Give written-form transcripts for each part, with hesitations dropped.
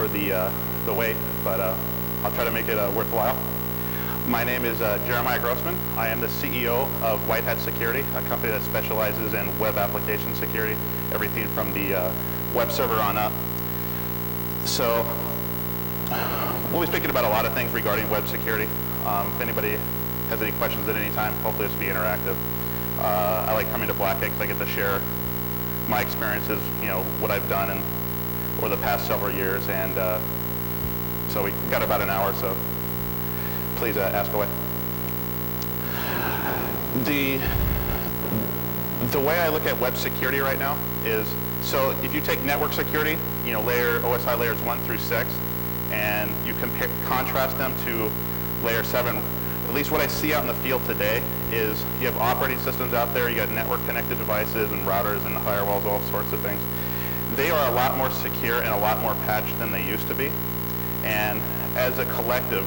for the wait, but I'll try to make it worthwhile. My name is Jeremiah Grossman. I am the CEO of White Hat Security, a company that specializes in web application security, everything from the web server on up. So we'll be speaking about a lot of things regarding web security. If anybody has any questions at any time, hopefully this will be interactive. I like coming to Black Hat because I get to share my experiences, what I've done over the past several years, and so we got about an hour, so please ask away. The way I look at web security right now is, so if you take network security, OSI layers 1 through 6, and you contrast them to layer 7, at least what I see out in the field today is you have operating systems out there, you got network connected devices and routers and firewalls, all sorts of things. They are a lot more secure and a lot more patched than they used to be. And as a collective,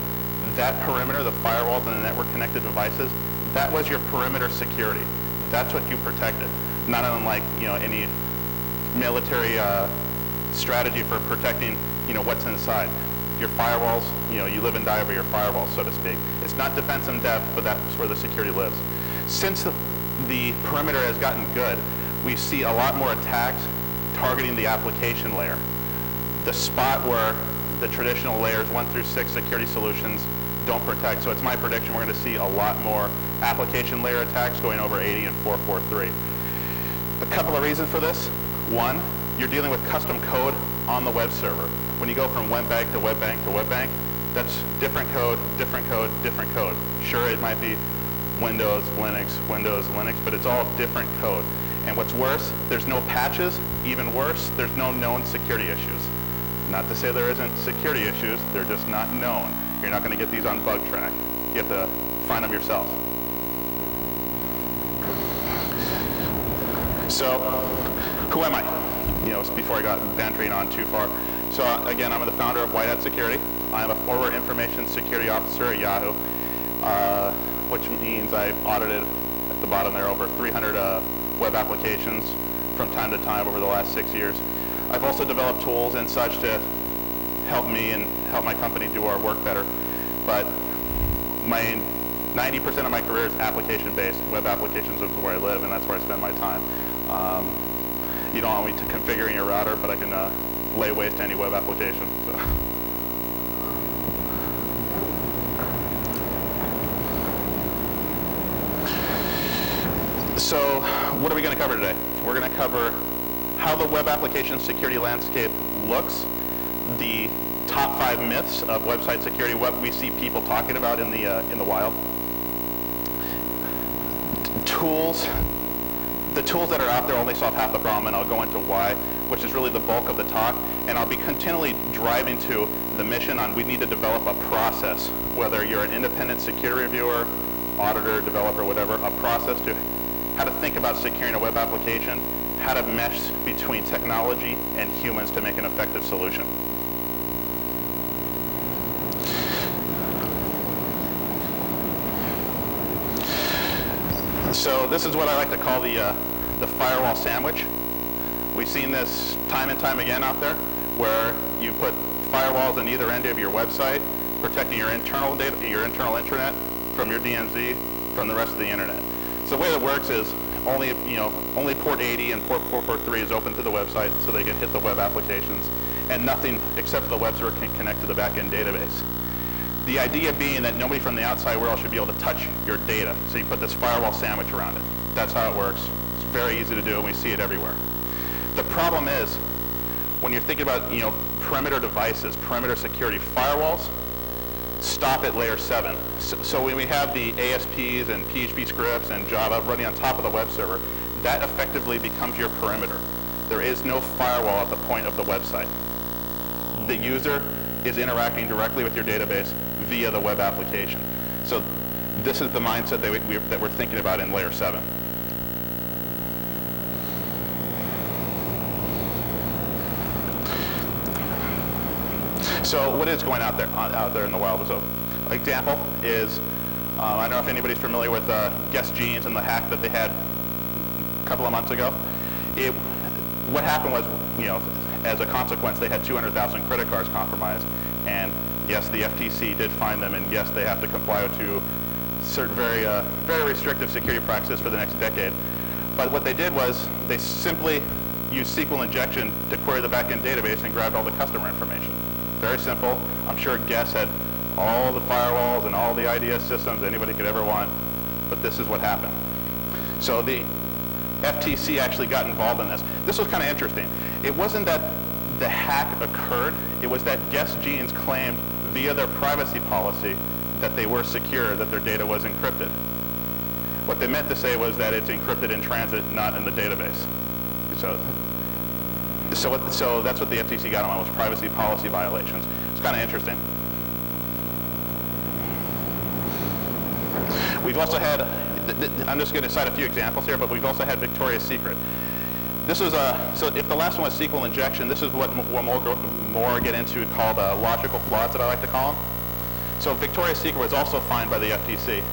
that perimeter, the firewalls and the network connected devices, that was your perimeter security. That's what you protected. Not unlike any military strategy for protecting what's inside. Your firewalls, you live and die over your firewalls, so to speak. It's not defense in depth, but that's where the security lives. Since the perimeter has gotten good, we see a lot more attacks targeting the application layer. The spot where the traditional layers 1 through 6 security solutions don't protect. So it's my prediction we're going to see a lot more application layer attacks going over 80 and 443. A couple of reasons for this. One, you're dealing with custom code on the web server. When you go from web bank to web bank to web bank, that's different code, different code, different code. Sure, it might be Windows, Linux, but it's all different code. And what's worse, there's no patches. Even worse, there's no known security issues. Not to say there isn't security issues, they're just not known. You're not going to get these on bug track. You have to find them yourself. So, who am I? Before I got bantering on too far. So again, I'm the founder of White Hat Security. I'm a former information security officer at Yahoo, which means I've audited, at the bottom there, over 300 web applications from time to time over the last 6 years. I've also developed tools and such to help me and help my company do our work better. But 90% of my career is application-based. Web applications is where I live, and that's where I spend my time. You don't want me to configure your router, but I can lay waste to any web application. So what are we going to cover today? We're going to cover how the web application security landscape looks, the top 5 myths of website security, what we see people talking about in the wild, the tools that are out there only solve half the problem, and I'll go into why, which is really the bulk of the talk, and I'll be continually driving to the mission on we need to develop a process, whether you're an independent security reviewer, auditor, developer, whatever, a process to how to think about securing a web application, how to mesh between technology and humans to make an effective solution. So this is what I like to call the firewall sandwich. We've seen this time and time again out there, where you put firewalls on either end of your website, protecting your internal data, your internal intranet from your DMZ, from the rest of the internet. So the way that works is only port 80 and port 443 is open to the website, so they can hit the web applications, and nothing except for the web server can connect to the back-end database. The idea being that nobody from the outside world should be able to touch your data. So you put this firewall sandwich around it. That's how it works. It's very easy to do, and we see it everywhere. The problem is, when you're thinking about perimeter devices, perimeter security, firewalls stop at layer 7. So when we have the ASPs and PHP scripts and Java running on top of the web server, that effectively becomes your perimeter. There is no firewall at the point of the website. The user is interacting directly with your database via the web application. So this is the mindset that we're thinking about in layer 7. So what is going out there in the wild? So an example is, I don't know if anybody's familiar with Guess Jeans and the hack that they had a couple of months ago. What happened was, as a consequence, they had 200,000 credit cards compromised. And yes, the FTC did find them, and yes, they have to comply to certain very restrictive security practices for the next decade. But what they did was they simply used SQL injection to query the backend database and grabbed all the customer information. Very simple. I'm sure Guess had all the firewalls and all the IDS systems anybody could ever want, but this is what happened. So the FTC actually got involved in this. This was kind of interesting. It wasn't that the hack occurred, it was that Guess Jeans claimed via their privacy policy that they were secure, that their data was encrypted. What they meant to say was that it's encrypted in transit, not in the database. So that's what the FTC got on, was privacy policy violations. It's kind of interesting. We've also had, I'm just going to cite a few examples here, but we've also had Victoria's Secret. This was so if the last one was SQL injection, this is what we'll more get into called logical flaws, that I like to call them. So Victoria's Secret was also fined by the FTC.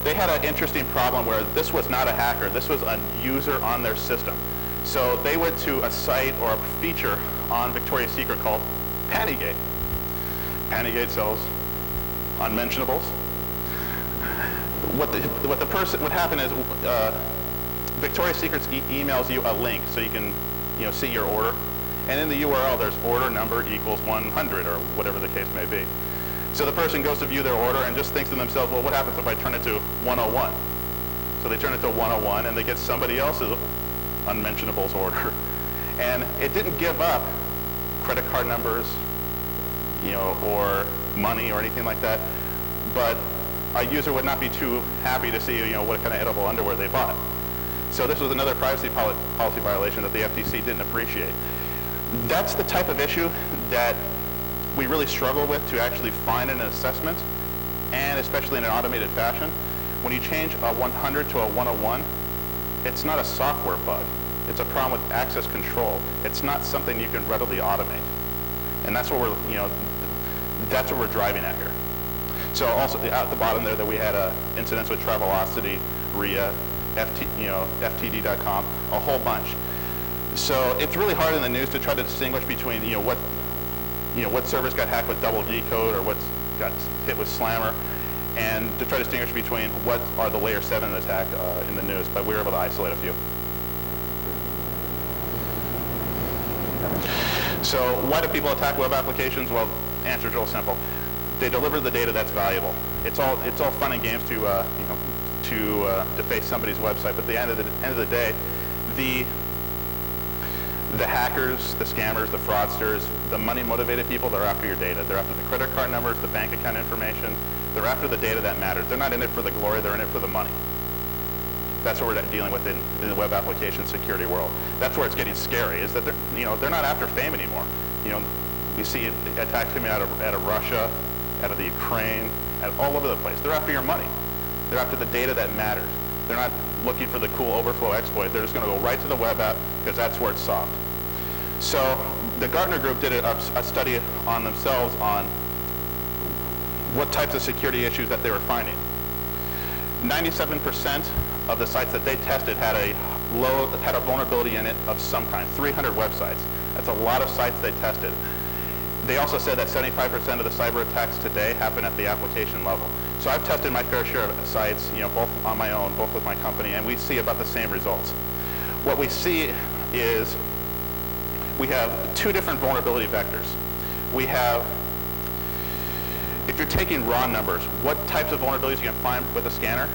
They had an interesting problem where this was not a hacker, this was a user on their system. So they went to a site or a feature on Victoria's Secret called Pantygate. Pantygate sells unmentionables. What happened is Victoria's Secret emails you a link so you can see your order, and in the URL there's order number equals 100 or whatever the case may be. So the person goes to view their order and just thinks to themselves, well, what happens if I turn it to 101? So they turn it to 101 and they get somebody else's unmentionables order. And it didn't give up credit card numbers, or money or anything like that, but a user would not be too happy to see, what kind of edible underwear they bought. So this was another privacy policy violation that the FTC didn't appreciate. That's the type of issue that we really struggle with to actually find an assessment, and especially in an automated fashion. When you change a 100 to a 101, it's not a software bug. It's a problem with access control. It's not something you can readily automate. And that's what we're driving at here. So also at the bottom there that we had incidents with Travelocity, RIA, FTD.com, a whole bunch. So it's really hard in the news to try to distinguish between what servers got hacked with double D code or what got hit with Slammer, and to try to distinguish between what are the layer 7 attack in the news, but we were able to isolate a few. So why do people attack web applications? Well, the answer is real simple. They deliver the data that's valuable. It's all fun and games to deface somebody's website, but at the end of the day, the hackers, the scammers, the fraudsters, the money-motivated people, they're after your data. They're after the credit card numbers, the bank account information. They're after the data that matters. They're not in it for the glory, they're in it for the money. That's what we're dealing with in the web application security world. That's where it's getting scary, is that they're not after fame anymore. We see attacks coming out of Russia, out of the Ukraine, all over the place. They're after your money. They're after the data that matters. They're not looking for the cool overflow exploit. They're just going to go right to the web app because that's where it's soft. So the Gartner group did a study on themselves on what types of security issues that they were finding. 97% of the sites that they tested had a vulnerability in it of some kind, 300 websites. That's a lot of sites they tested. They also said that 75% of the cyber attacks today happen at the application level. So I've tested my fair share of sites, both on my own, both with my company, and we see about the same results. What we see is we have two different vulnerability vectors. We have, if you're taking raw numbers, what types of vulnerabilities you can find with a scanner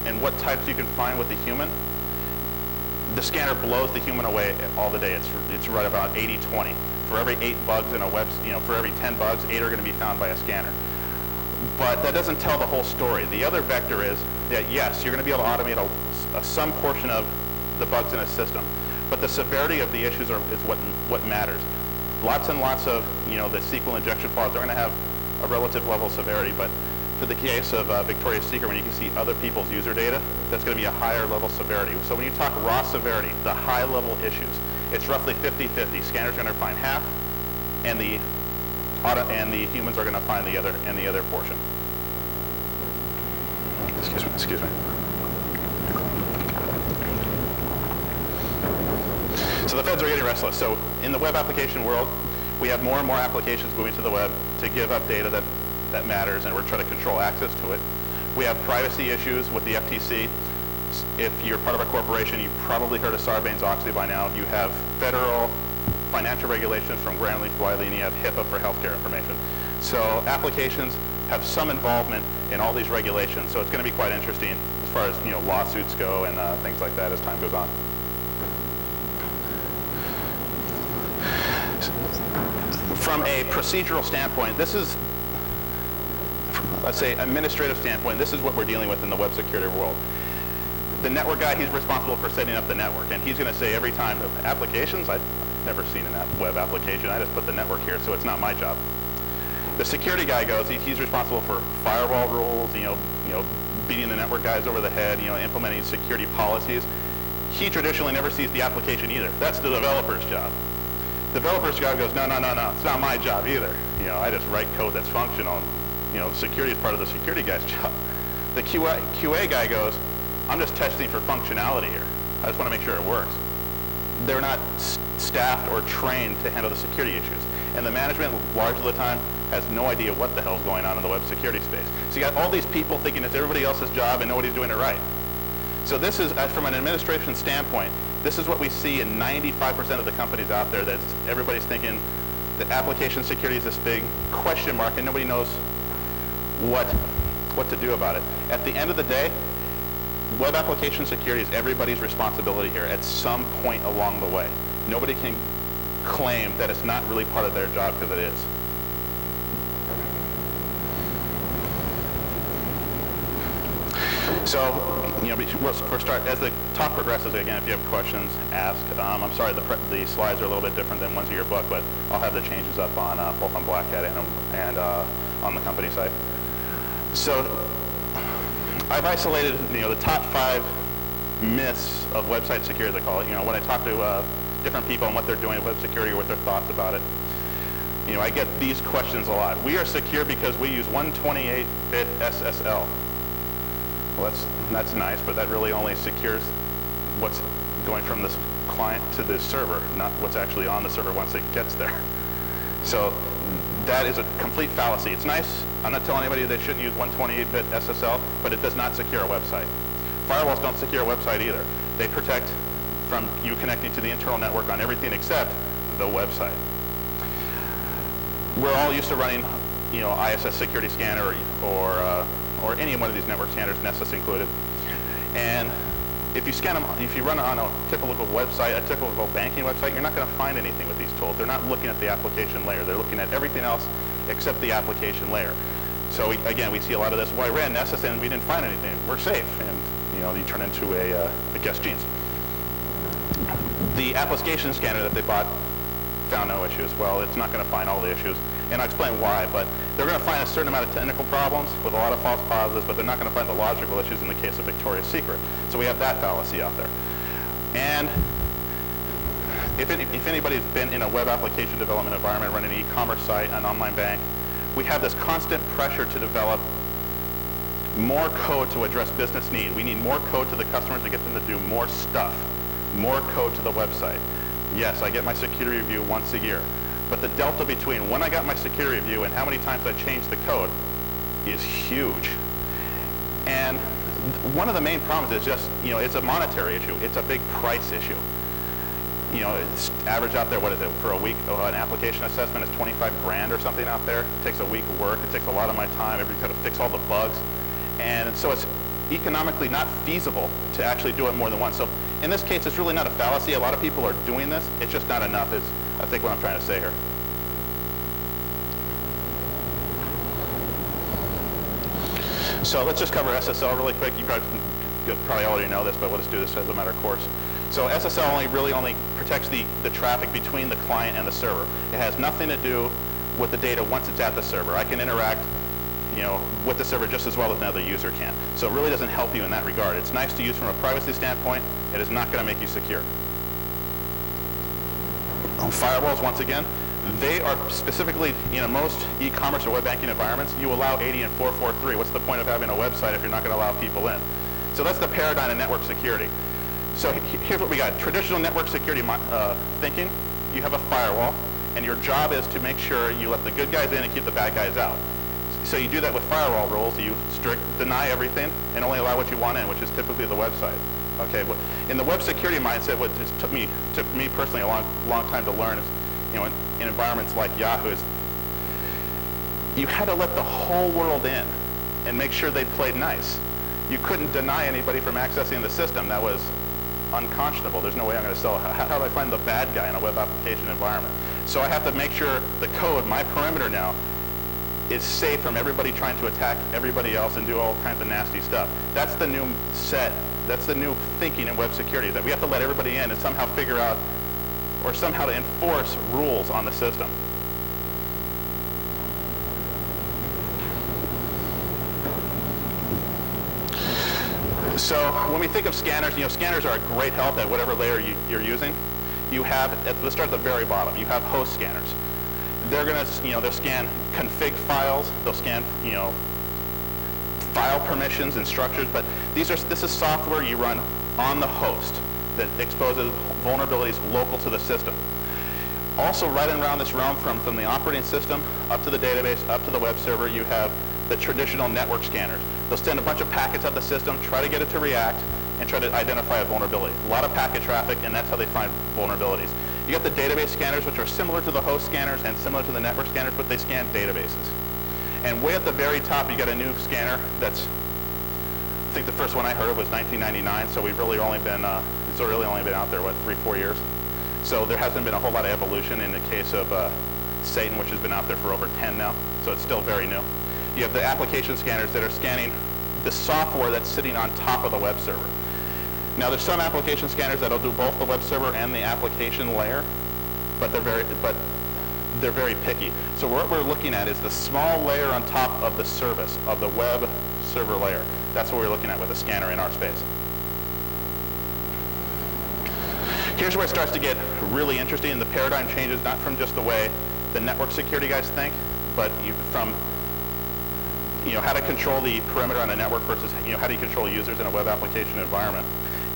and what types you can find with a human. The scanner blows the human away all the day. It's right about 80-20. For every 8 bugs in a web, for every 10 bugs, 8 are going to be found by a scanner. But that doesn't tell the whole story. The other vector is that yes, you're going to be able to automate some portion of the bugs in a system, but the severity of the issues is what matters. Lots and lots of the SQL injection flaws are going to have a relative level of severity, but for the case of Victoria's Secret, when you can see other people's user data, that's going to be a higher level severity. So when you talk raw severity, the high level issues, it's roughly 50-50. Scanners are going to find half, and the humans are going to find the other portion. Excuse me. So the feds are getting restless. So in the web application world, we have more and more applications moving to the web to give up data that matters, and we're trying to control access to it. We have privacy issues with the FTC. If you're part of a corporation, you've probably heard of Sarbanes-Oxley by now. You have federal financial regulations from Graham-Leach-Wiley, and you have HIPAA for healthcare information. So applications have some involvement in all these regulations, so it's going to be quite interesting as far as lawsuits go and things like that as time goes on. From a procedural standpoint, this is, let's say, administrative standpoint, this is what we're dealing with in the web security world. The network guy, he's responsible for setting up the network, and he's going to say every time, applications, I've never seen a web application, I just put the network here, so it's not my job. The security guy goes, he's responsible for firewall rules, beating the network guys over the head, implementing security policies. He traditionally never sees the application either. That's the developer's job. The developer's job goes, no, it's not my job either. I just write code that's functional. Security is part of the security guy's job. The QA guy goes, I'm just testing for functionality here. I just want to make sure it works. They're not staffed or trained to handle the security issues. And the management, large of the time, has no idea what the hell's going on in the web security space. So you got all these people thinking it's everybody else's job and nobody's doing it right. So this is, from an administration standpoint, this is what we see in 95% of the companies out there, that everybody's thinking that application security is this big question mark and nobody knows what to do about it. At the end of the day, web application security is everybody's responsibility here at some point along the way. Nobody can claim that it's not really part of their job, because it is. So, we'll start, as the talk progresses, again, if you have questions, ask. I'm sorry, the slides are a little bit different than ones in your book, but I'll have the changes up on both on Black Hat and on the company site. So, I've isolated, the top 5 myths of website security, they call it. When I talk to different people and what they're doing with web security or what their thoughts about it, I get these questions a lot. We are secure because we use 128-bit SSL. Well, that's nice, but that really only secures what's going from this client to the server, not what's actually on the server once it gets there. So that is a complete fallacy. It's nice. I'm not telling anybody they shouldn't use 128-bit SSL, but it does not secure a website. Firewalls don't secure a website either. They protect from you connecting to the internal network on everything except the website. We're all used to running, ISS security scanner or any one of these network standards, Nessus included. And if you scan them, if you run it on a typical website, a typical banking website, you're not going to find anything with these tools. They're not looking at the application layer. They're looking at everything else except the application layer. So again, we see a lot of this. Well, I ran Nessus and we didn't find anything. We're safe. And you turn into a guest jeans. The application scanner that they bought found no issues. Well, it's not going to find all the issues. And I'll explain why, but they're going to find a certain amount of technical problems with a lot of false positives, but they're not going to find the logical issues in the case of Victoria's Secret. So we have that fallacy out there. And if anybody's been in a web application development environment, running an e-commerce site, an online bank, we have this constant pressure to develop more code to address business need. We need more code to the customers to get them to do more stuff, more code to the website. Yes, I get my security review once a year. But the delta between when I got my security review and how many times I changed the code is huge. And one of the main problems is just, it's a monetary issue. It's a big price issue. It's average out there, what is it, for a week, an application assessment is 25 grand or something out there. It takes a week of work. It takes a lot of my time. Everybody's got to fix all the bugs. And so it's economically not feasible to actually do it more than once. So in this case, it's really not a fallacy. A lot of people are doing this. It's just not enough is, I think, what I'm trying to say here. So let's just cover SSL really quick. You probably already know this, but we'll just do this as a matter of course. So SSL really only protects the traffic between the client and the server. It has nothing to do with the data once it's at the server. I can interact with the server just as well as another user can. So it really doesn't help you in that regard. It's nice to use from a privacy standpoint. It is not going to make you secure. Firewalls, once again, they are specifically, most e-commerce or web banking environments, you allow 80 and 443. What's the point of having a website if you're not going to allow people in? So that's the paradigm of network security. So here's what we got. Traditional network security thinking, you have a firewall, and your job is to make sure you let the good guys in and keep the bad guys out. So you do that with firewall rules. You deny everything and only allow what you want in, which is typically the website. Okay, in the web security mindset, what it took me personally a long time to learn is, in environments like Yahoo, is you had to let the whole world in and make sure they played nice. You couldn't deny anybody from accessing the system. That was unconscionable. There's no way I'm going to sell. How do I find the bad guy in a web application environment? So I have to make sure the code, my perimeter now, is safe from everybody trying to attack everybody else and do all kinds of nasty stuff. That's the new set. That's the new thinking in web security, that we have to let everybody in and somehow figure out, or somehow to enforce rules on the system. So when we think of scanners, scanners are a great help at whatever layer you're using. You have, let's start at the very bottom. You have host scanners. They're going to, they'll scan config files. They'll scan, file permissions and structures. But this is software you run on the host that exposes vulnerabilities local to the system. Also, right around this realm, from the operating system up to the database, up to the web server, you have the traditional network scanners. They'll send a bunch of packets at the system, try to get it to react, and try to identify a vulnerability. A lot of packet traffic, and that's how they find vulnerabilities. You got the database scanners, which are similar to the host scanners and similar to the network scanners, but they scan databases. And way at the very top, you got a new scanner that's, I think the first one I heard of was 1999, so we've really only been, it's really only been out there, 3-4 years. So there hasn't been a whole lot of evolution in the case of Satan, which has been out there for over 10 now, so it's still very new. You have the application scanners that are scanning the software that's sitting on top of the web server. Now there's some application scanners that'll do both the web server and the application layer, but they're very picky. So what we're looking at is the small layer on top of the service, of the web server layer. That's what we're looking at with a scanner in our space. Here's where it starts to get really interesting. The paradigm changes not from just the way the network security guys think, but from how to control the perimeter on a network versus how do you control users in a web application environment.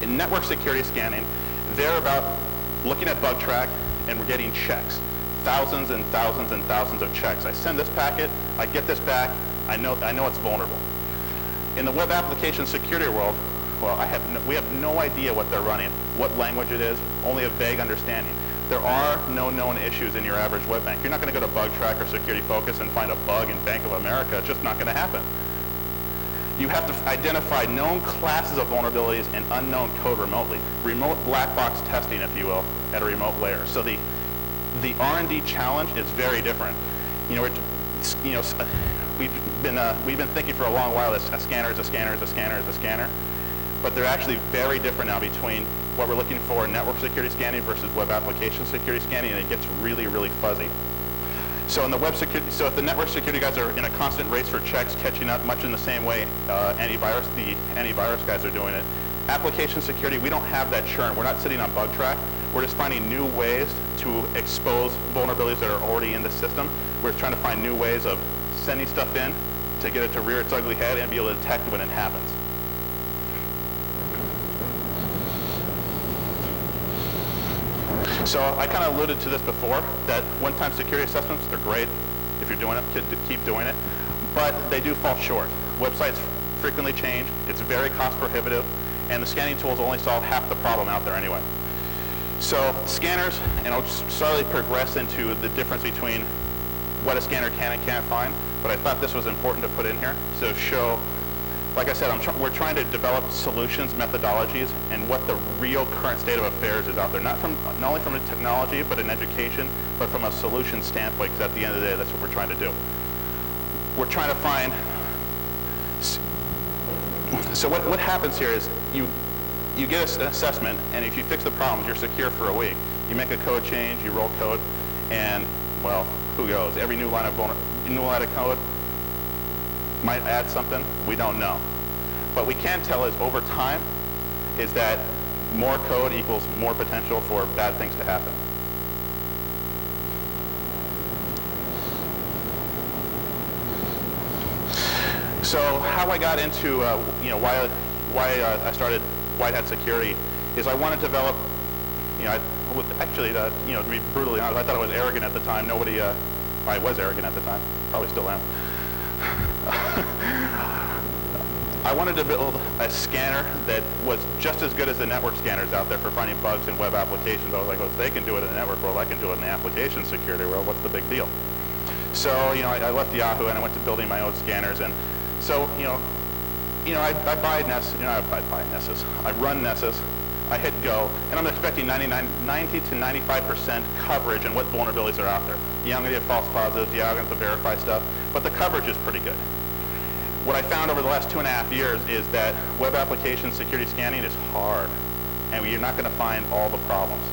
In network security scanning, they're about looking at bug track, and we're getting checks. Thousands and thousands and thousands of checks. I send this packet, I get this back, I know it's vulnerable. In the web application security world, well, we have no idea what they're running, what language it is, only a vague understanding. There are no known issues in your average web bank. You're not going to go to BugTrack or Security Focus and find a bug in Bank of America. It's just not going to happen. You have to identify known classes of vulnerabilities and unknown code remotely. Remote black box testing, if you will, at a remote layer. So the R&D challenge is very different. We've been thinking for a long while that a scanner is a scanner is a scanner is a scanner, but they're actually very different now between what we're looking for in network security scanning versus web application security scanning, and it gets really, really fuzzy. So in the web security, so if the network security guys are in a constant race for checks, catching up much in the same way the antivirus guys are doing it, application security, we don't have that churn. We're not sitting on BugTrack. We're just finding new ways to expose vulnerabilities that are already in the system. We're trying to find new ways of sending stuff in to get it to rear its ugly head and be able to detect when it happens. So I kind of alluded to this before, that one-time security assessments, they're great if you're doing it, keep doing it, but they do fall short. Websites frequently change, it's very cost prohibitive, and the scanning tools only solve half the problem out there anyway. So scanners, and I'll just slowly progress into the difference between what a scanner can and can't find, but I thought this was important to put in here to show, like I said, we're trying to develop solutions, methodologies, and what the real current state of affairs is out there, not only from a technology, but in education, but from a solution standpoint, because at the end of the day, that's what we're trying to do. We're trying to find, so what happens here is you get an assessment, and if you fix the problems, you're secure for a week. You make a code change, you roll code, and, well, who knows? Every new line of code might add something, we don't know. What we can tell is over time is that more code equals more potential for bad things to happen. So how I got into why I started White Hat Security is I want to develop, to be brutally honest, I thought I was arrogant at the time. I was arrogant at the time, probably still am. I wanted to build a scanner that was just as good as the network scanners out there for finding bugs in web applications. I was like, well, if they can do it in the network world, I can do it in the application security world. What's the big deal? So, I left Yahoo and I went to building my own scanners. And so, I buy Nessus, I run Nessus, I hit go, and I'm expecting 90 to 95% coverage in what vulnerabilities are out there. Yeah, I'm going to get false positives, yeah, I'm going to have to verify stuff, but the coverage is pretty good. What I found over the last 2.5 years is that web application security scanning is hard, and you're not going to find all the problems.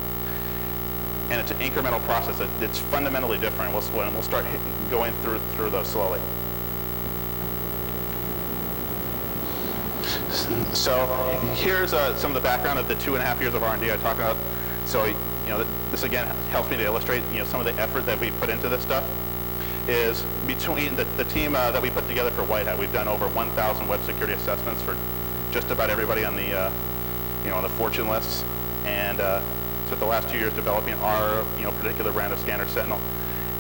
And it's an incremental process. It's fundamentally different. We'll start going through those slowly. So here's some of the background of the 2.5 years of R&D I talked about. So this again helps me to illustrate some of the effort that we put into this stuff. Is between the team that we put together for White Hat, we've done over 1,000 web security assessments for just about everybody on the on the Fortune lists, and spent the last 2 years developing our particular brand of scanner, Sentinel,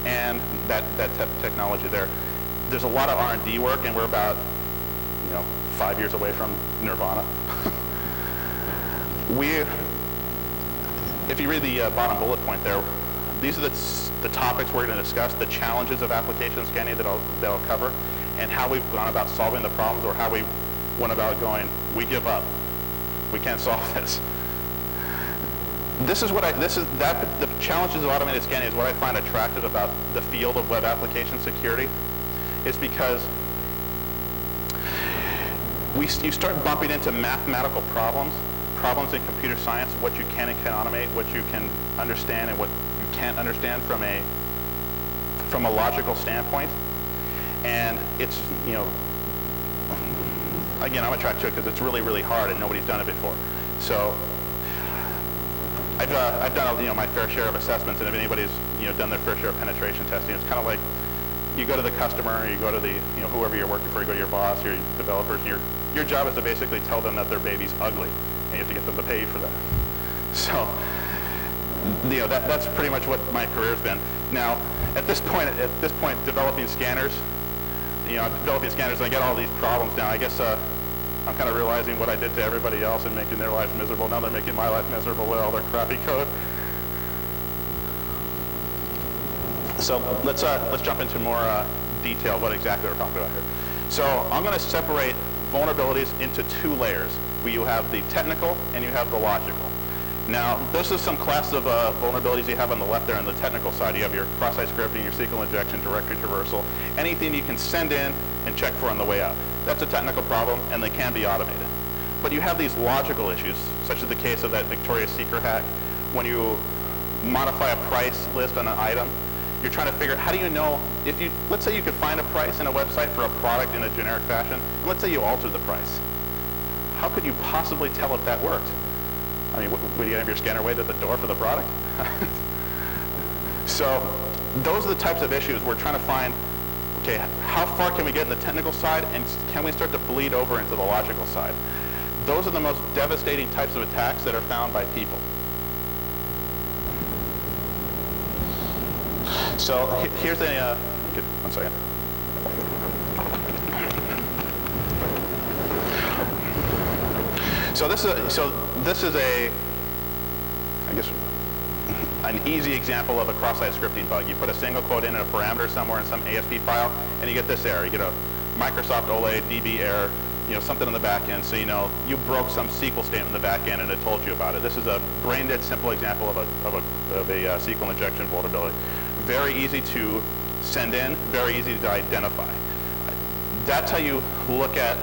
and that technology there. There's a lot of R&D work, and we're about 5 years away from Nirvana. If you read the bottom bullet point there, these are the topics we're going to discuss, the challenges of application scanning that I'll cover, and how we've gone about solving the problems, or how we went about going, we give up. We can't solve this. The challenges of automated scanning is what I find attractive about the field of web application security, is because you start bumping into mathematical problems in computer science, what you can and can automate, what you can understand and what you can't understand from a logical standpoint. And it's, again, I'm attracted to it because it's really, really hard and nobody's done it before. So I've done my fair share of assessments, and if anybody's done their fair share of penetration testing, it's kind of like you go to the customer, you go to the whoever you're working for, you go to your boss, your developers, and your job is to basically tell them that their baby's ugly, and you have to get them to pay you for that. So that's pretty much what my career's been. Now at this point developing scanners, I'm developing scanners and I get all these problems now. I guess I'm kind of realizing what I did to everybody else and making their life miserable. Now they're making my life miserable with all their crappy code. So let's jump into more detail what exactly we're talking about here. So I'm going to separate vulnerabilities into two layers, where you have the technical and you have the logical. Now, those are some classes of vulnerabilities you have on the left there on the technical side. You have your cross-site scripting, your SQL injection, directory traversal, anything you can send in and check for on the way out. That's a technical problem, and they can be automated. But you have these logical issues, such as the case of that Victoria's Secret hack. When you modify a price list on an item, you're trying to figure out, how do you know, let's say you could find a price in a website for a product in a generic fashion, and let's say you altered the price. How could you possibly tell if that worked? I mean, would you have your scanner wait at the door for the product? So those are the types of issues we're trying to find, okay, how far can we get in the technical side, and can we start to bleed over into the logical side? Those are the most devastating types of attacks that are found by people. So here's one second. So this is I guess, an easy example of a cross-site scripting bug. You put a single quote in a parameter somewhere in some ASP file, and you get this error. You get a Microsoft OLE DB error, something in the back end. So you broke some SQL statement in the back end, and it told you about it. This is a brain-dead simple example of a SQL injection vulnerability. Very easy to send in, very easy to identify. That's how you look at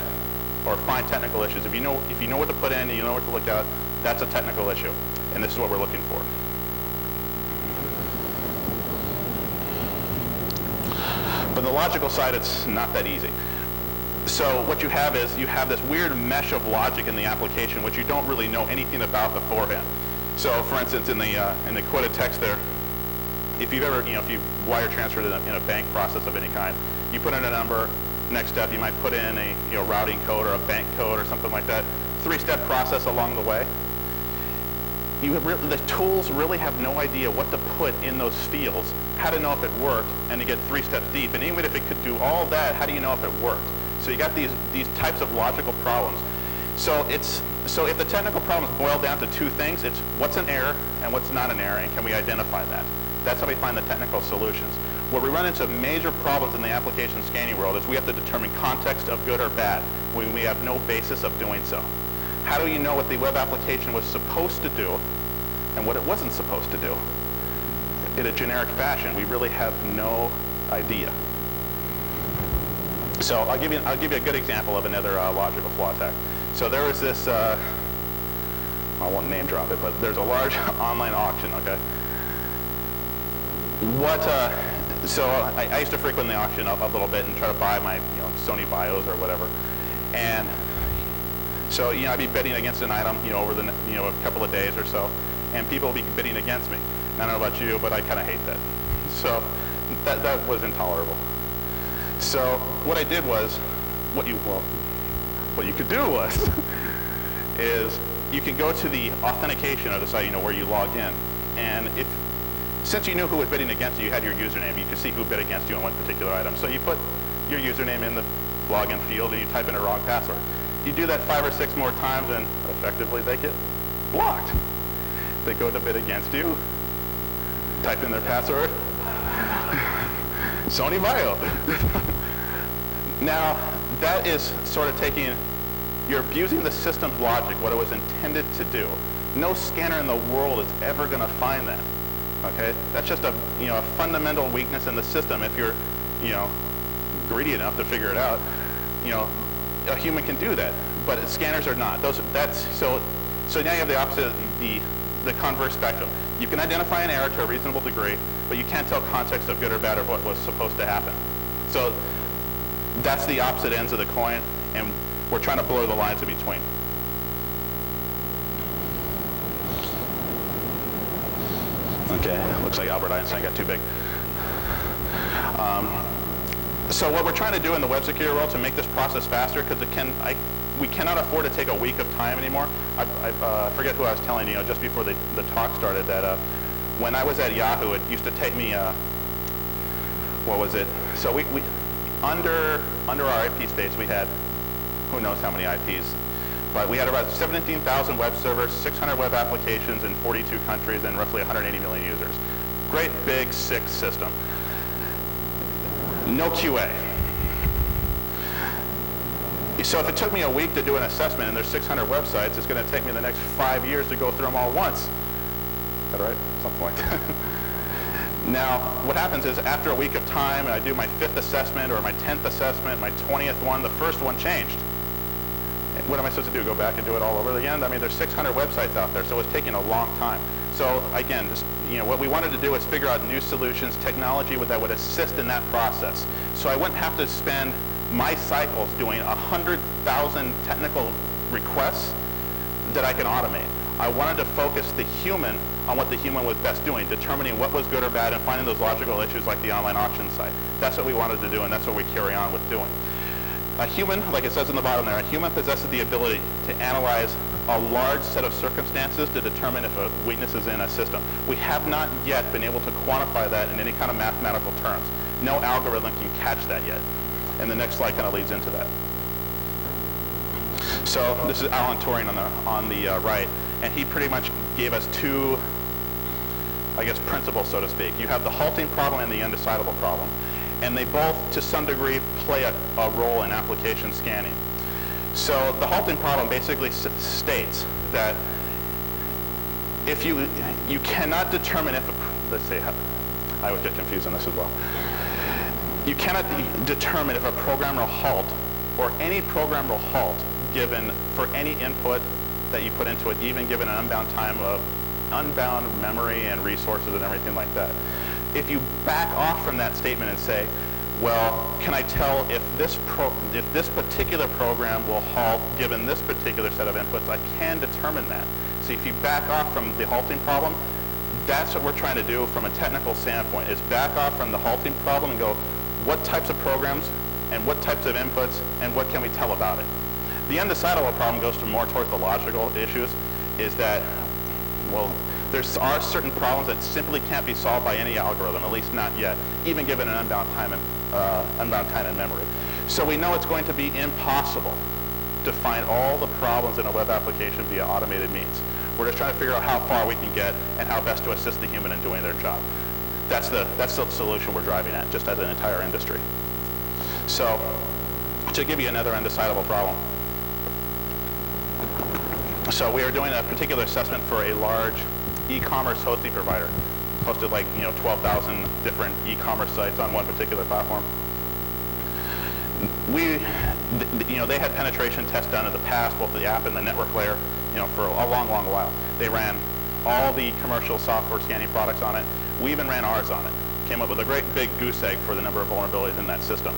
or find technical issues. If you know what to put in and you know what to look at, that's a technical issue, and this is what we're looking for. But the logical side, it's not that easy. So what you have is you have this weird mesh of logic in the application, which you don't really know anything about beforehand. So, for instance, in the quoted text there, if you've ever, if you wire transferred in a bank process of any kind, you put in a number. Next step, you might put in a routing code or a bank code or something like that. 3-step process along the way. the tools really have no idea what to put in those fields, how to know if it worked, and to get 3 steps deep. And even if it could do all that, how do you know if it worked? So you got these types of logical problems. So if the technical problems boil down to 2 things, it's what's an error and what's not an error, and can we identify that? That's how we find the technical solutions. Where we run into major problems in the application scanning world is we have to determine context of good or bad when we have no basis of doing so. How do you know what the web application was supposed to do and what it wasn't supposed to do in a generic fashion? We really have no idea. So I'll give you a good example of another logical flaw attack. So there was this, I won't name drop it, but there's a large online auction, okay? So I used to frequent the auction a little bit and try to buy my Sony BIOS or whatever. And so I'd be bidding against an item over the a couple of days or so, and people would be bidding against me. And I don't know about you, but I kind of hate that. So that was intolerable. So what I did was, what you could do was, is you can go to the authentication of the site, where you logged in, and since you knew who was bidding against you, you had your username. You could see who bid against you on one particular item. So you put your username in the login field and you type in a wrong password. You do that 5 or 6 more times and effectively they get blocked. They go to bid against you, type in their password, Sony Bio. Now, that is sort of you're abusing the system's logic, what it was intended to do. No scanner in the world is ever going to find that. Okay, that's just a fundamental weakness in the system. If you're greedy enough to figure it out, a human can do that, but scanners are not. So now you have the opposite, the converse spectrum. You can identify an error to a reasonable degree, but you can't tell context of good or bad or what was supposed to happen. So that's the opposite ends of the coin, and we're trying to blur the lines in between. Okay, looks like Albert Einstein got too big. So what we're trying to do in the web security world to make this process faster, because we cannot afford to take a week of time anymore. I forget who I was telling just before the talk started that when I was at Yahoo, it used to take me what was it? So we under our IP space we had who knows how many IPs. But we had about 17,000 web servers, 600 web applications in 42 countries, and roughly 180 million users. Great, big, sick system. No QA. So if it took me a week to do an assessment and there's 600 websites, it's going to take me the next 5 years to go through them all once. Is that right? Something like that. Now, what happens is after a week of time, and I do my 5th assessment or my 10th assessment, my 20th one, the first one changed. What am I supposed to do, go back and do it all over again? I mean, there's 600 websites out there, so it's taking a long time. So again, what we wanted to do is figure out new solutions, technology that would assist in that process. So I wouldn't have to spend my cycles doing 100,000 technical requests that I can automate. I wanted to focus the human on what the human was best doing, determining what was good or bad and finding those logical issues like the online auction site. That's what we wanted to do, and that's what we carry on with doing. A human, like it says in the bottom there, a human possesses the ability to analyze a large set of circumstances to determine if a weakness is in a system. We have not yet been able to quantify that in any kind of mathematical terms. No algorithm can catch that yet. And the next slide kind of leads into that. So this is Alan Turing on the right, and he pretty much gave us 2, I guess, principles, so to speak. You have the halting problem and the undecidable problem. And they both, to some degree, play a role in application scanning. So the halting problem basically states that if you cannot determine if, let's say, I would get confused on this as well. You cannot determine if a program will halt, or any program will halt, given for any input that you put into it, even given an unbound time of unbound memory and resources and everything like that. If you back off from that statement and say, well, can I tell if this particular program will halt given this particular set of inputs, I can determine that. So if you back off from the halting problem, that's what we're trying to do from a technical standpoint, is back off from the halting problem and go, what types of programs and what types of inputs and what can we tell about it? The undecidable problem goes to more towards the logical issues, is that Well, there are certain problems that simply can't be solved by any algorithm, at least not yet, even given an unbound time in memory. So we know it's going to be impossible to find all the problems in a web application via automated means. We're just trying to figure out how far we can get and how best to assist the human in doing their job. That's the solution we're driving at, just as an entire industry. So, to give you another undecidable problem. So we are doing a particular assessment for a large e-commerce hosting provider. Hosted like 12,000 different e-commerce sites on one particular platform. They had penetration tests done in the past, both the app and the network layer, for a long, long while. They ran all the commercial software scanning products on it. We even ran ours on it. Came up with a great big goose egg for the number of vulnerabilities in that system.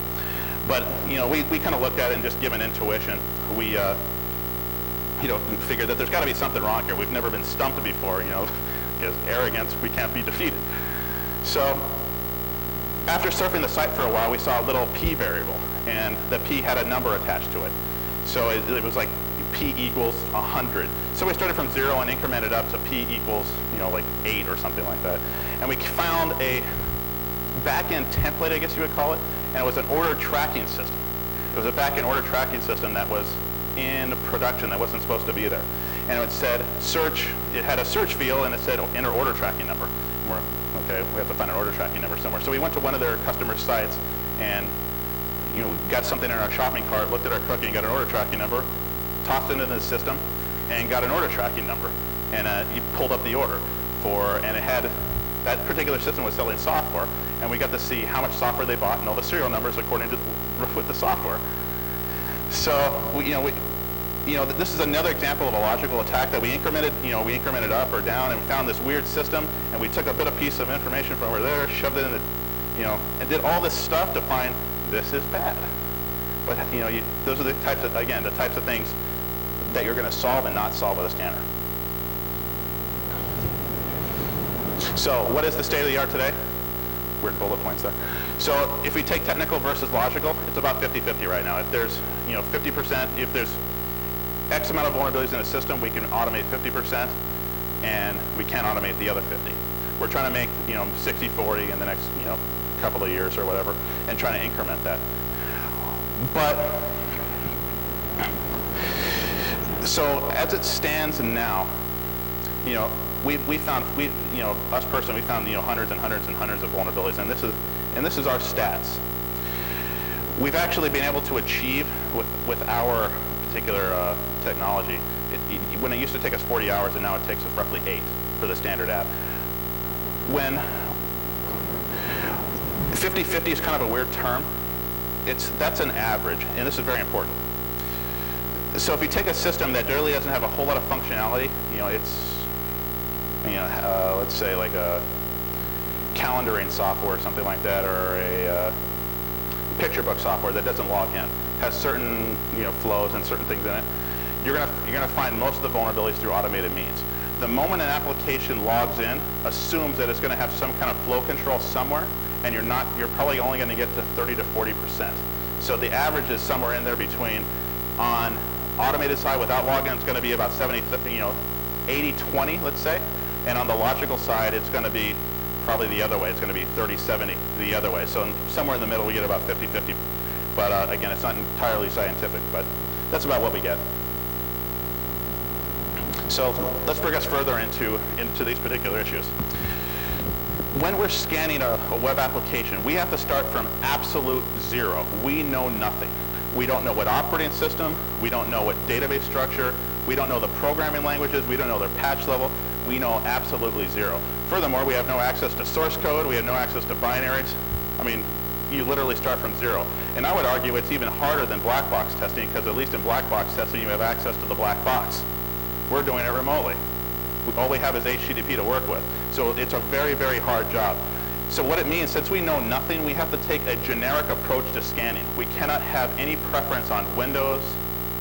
But we kind of looked at it and just given intuition, we figured that there's got to be something wrong here. We've never been stumped before, because arrogance, we can't be defeated. So after surfing the site for a while, we saw a little p variable, and the p had a number attached to it. So it was like p equals 100. So we started from 0 and incremented up to p equals, like 8 or something like that. And we found a back-end template, I guess you would call it, and it was an order tracking system. It was a back-end order tracking system that was in production that wasn't supposed to be there. And it said search, it had a search field and it said enter order tracking number. Okay, we have to find an order tracking number somewhere. So we went to one of their customer sites and got something in our shopping cart, looked at our cookie and got an order tracking number, tossed it into the system and got an order tracking number. And you pulled up the order and it had, that particular system was selling software, and we got to see how much software they bought and all the serial numbers according to with the software. So this is another example of a logical attack that we incremented up or down, and we found this weird system, and we took a bit of piece of information from over there, shoved it in the, and did all this stuff to find this is bad. But those are the types of things that you're going to solve and not solve with a scanner. So what is the state of the art today? Weird bullet points there. So if we take technical versus logical, it's about 50-50 right now. If there's 50%, if there's X amount of vulnerabilities in a system, we can automate 50%, and we can't automate the other 50. We're trying to make 60-40 in the next couple of years or whatever, and trying to increment that. But so as it stands now, we found hundreds and hundreds and hundreds of vulnerabilities, and this is our stats. We've actually been able to achieve with our particular technology. When it used to take us 40 hours, and now it takes us roughly 8 for the standard app. When 50-50 is kind of a weird term. That's an average, and this is very important. So if you take a system that really doesn't have a whole lot of functionality, let's say like a calendaring software or something like that, or a picture book software that doesn't log in, has certain flows and certain things in it, you're gonna find most of the vulnerabilities through automated means. The moment an application logs in, assumes that it's going to have some kind of flow control somewhere, and you're probably only going to get to 30 to 40%. So the average is somewhere in there between, on automated side without login, it's going to be about 80-20, let's say, and on the logical side, it's going to be probably the other way. It's going to be 30-70 the other way. So somewhere in the middle, we get about 50-50. But again, it's not entirely scientific, but that's about what we get. So let's progress further into these particular issues. When we're scanning a web application, we have to start from absolute zero. We know nothing. We don't know what operating system, we don't know what database structure, we don't know the programming languages, we don't know their patch level, we know absolutely zero. Furthermore, we have no access to source code, we have no access to binaries. I mean, you literally start from zero. And I would argue it's even harder than black box testing, because at least in black box testing, you have access to the black box. We're doing it remotely. All we have is HTTP to work with. So it's a very, very hard job. So what it means, since we know nothing, we have to take a generic approach to scanning. We cannot have any preference on Windows,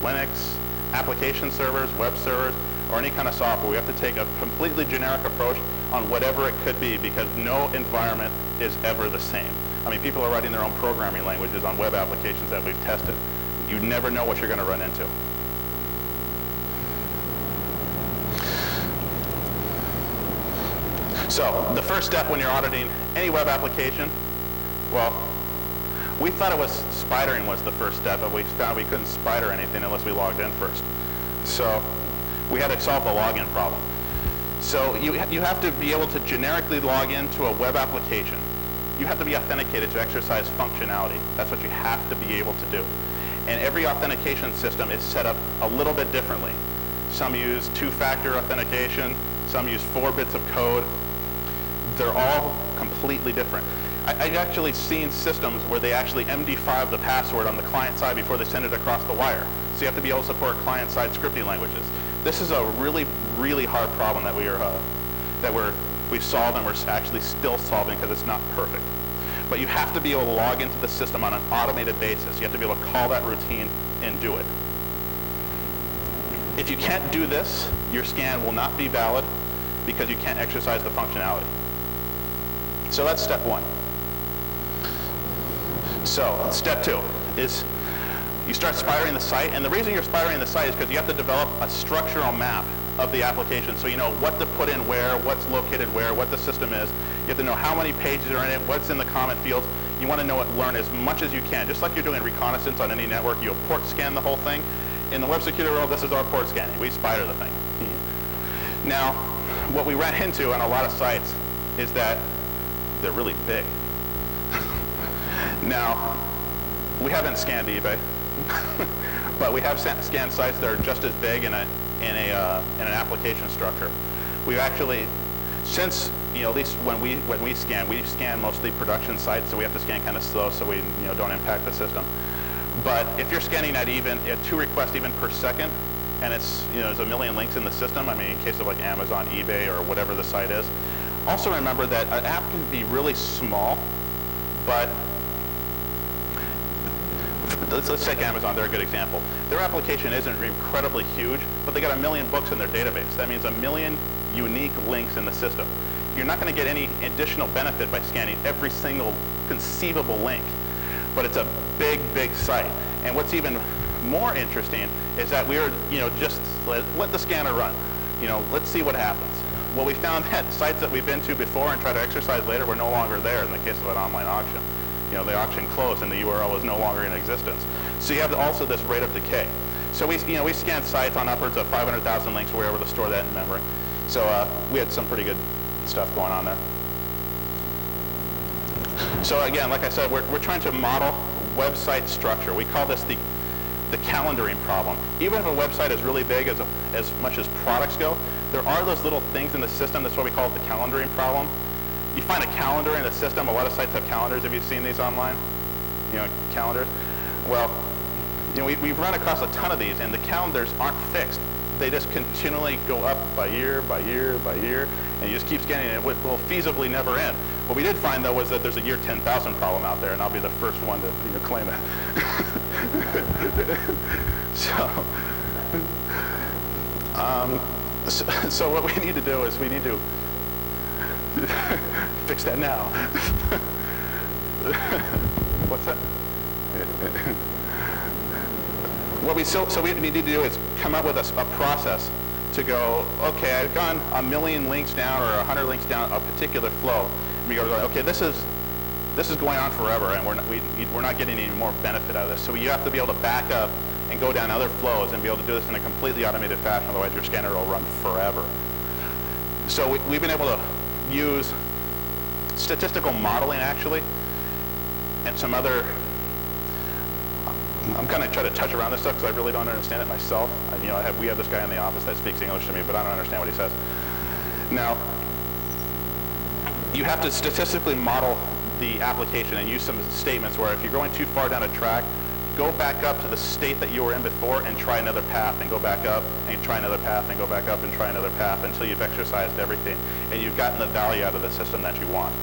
Linux, application servers, web servers, or any kind of software. We have to take a completely generic approach on whatever it could be, because no environment is ever the same. I mean, people are writing their own programming languages on web applications that we've tested. You never know what you're going to run into. So the first step when you're auditing any web application, well, we thought it was spidering was the first step, but we found we couldn't spider anything unless we logged in first. So we had to solve the login problem. So you have to be able to generically log into a web application. You have to be authenticated to exercise functionality. That's what you have to be able to do. And every authentication system is set up a little bit differently. Some use two-factor authentication, some use 4 bits of code. They're all completely different. I've actually seen systems where they actually MD5 the password on the client side before they send it across the wire. So you have to be able to support client-side scripting languages. This is a really, really hard problem that we've solved and we're actually still solving because it's not perfect. But you have to be able to log into the system on an automated basis. You have to be able to call that routine and do it. If you can't do this, your scan will not be valid because you can't exercise the functionality. So that's step 1. So step 2 is you start spidering the site, and the reason you're spidering the site is because you have to develop a structural map of the application so you know what to put in where, what's located where, what the system is. You have to know how many pages are in it, what's in the comment fields. You want to know it, learn as much as you can. Just like you're doing reconnaissance on any network, you'll port scan the whole thing. In the web security world, this is our port scanning. We spider the thing. Now, what we ran into on a lot of sites is that they're really big. Now, we haven't scanned eBay, but we have scanned sites that are just as big in an application structure. We've actually, since at least when we scan mostly production sites, so we have to scan kind of slow so we don't impact the system. But if you're scanning at 2 requests even per second, and it's there's a million links in the system. I mean, in case of like Amazon, eBay, or whatever the site is. Also remember that an app can be really small, but let's take Amazon, they're a good example. Their application isn't incredibly huge, but they got 1 million books in their database. That means 1 million unique links in the system. You're not going to get any additional benefit by scanning every single conceivable link, but it's a big, big site. And what's even more interesting is that we were, just let the scanner run. Let's see what happens. Well, we found that sites that we've been to before and tried to exercise later were no longer there in the case of an online auction. The auction closed and the URL was no longer in existence. So you have also this rate of decay. So we scanned sites on upwards of 500,000 links. We were able to store that in memory. So we had some pretty good stuff going on there. So again, like I said, we're trying to model website structure. We call this the calendaring problem. Even if a website is really big as much as products go, there are those little things in the system. That's why we call it the calendaring problem. You find a calendar in the system. A lot of sites have calendars. Have you seen these online? Calendars. Well, we've run across a ton of these, and the calendars aren't fixed. They just continually go up by year, by year, by year, and you just keep scanning, and it will feasibly never end. What we did find, though, was that there's a year 10,000 problem out there, and I'll be the first one to claim it. So what we need to do is we need to fix that now. What's that? So we need to do is come up with a process to go, okay, I've gone 1 million links down or 100 links down a particular flow. And we go, okay, this is going on forever, and we're not getting any more benefit out of this. So you have to be able to back up and go down other flows and be able to do this in a completely automated fashion. Otherwise, your scanner will run forever. So we've been able to use statistical modeling, actually, and some other. I'm kind of trying to touch around this stuff because I really don't understand it myself. We have this guy in the office that speaks English to me, but I don't understand what he says. Now, you have to statistically model the application and use some statements where if you're going too far down a track, go back up to the state that you were in before and try another path, and go back up and try another path, and go back up and try another path until you've exercised everything and you've gotten the value out of the system that you want.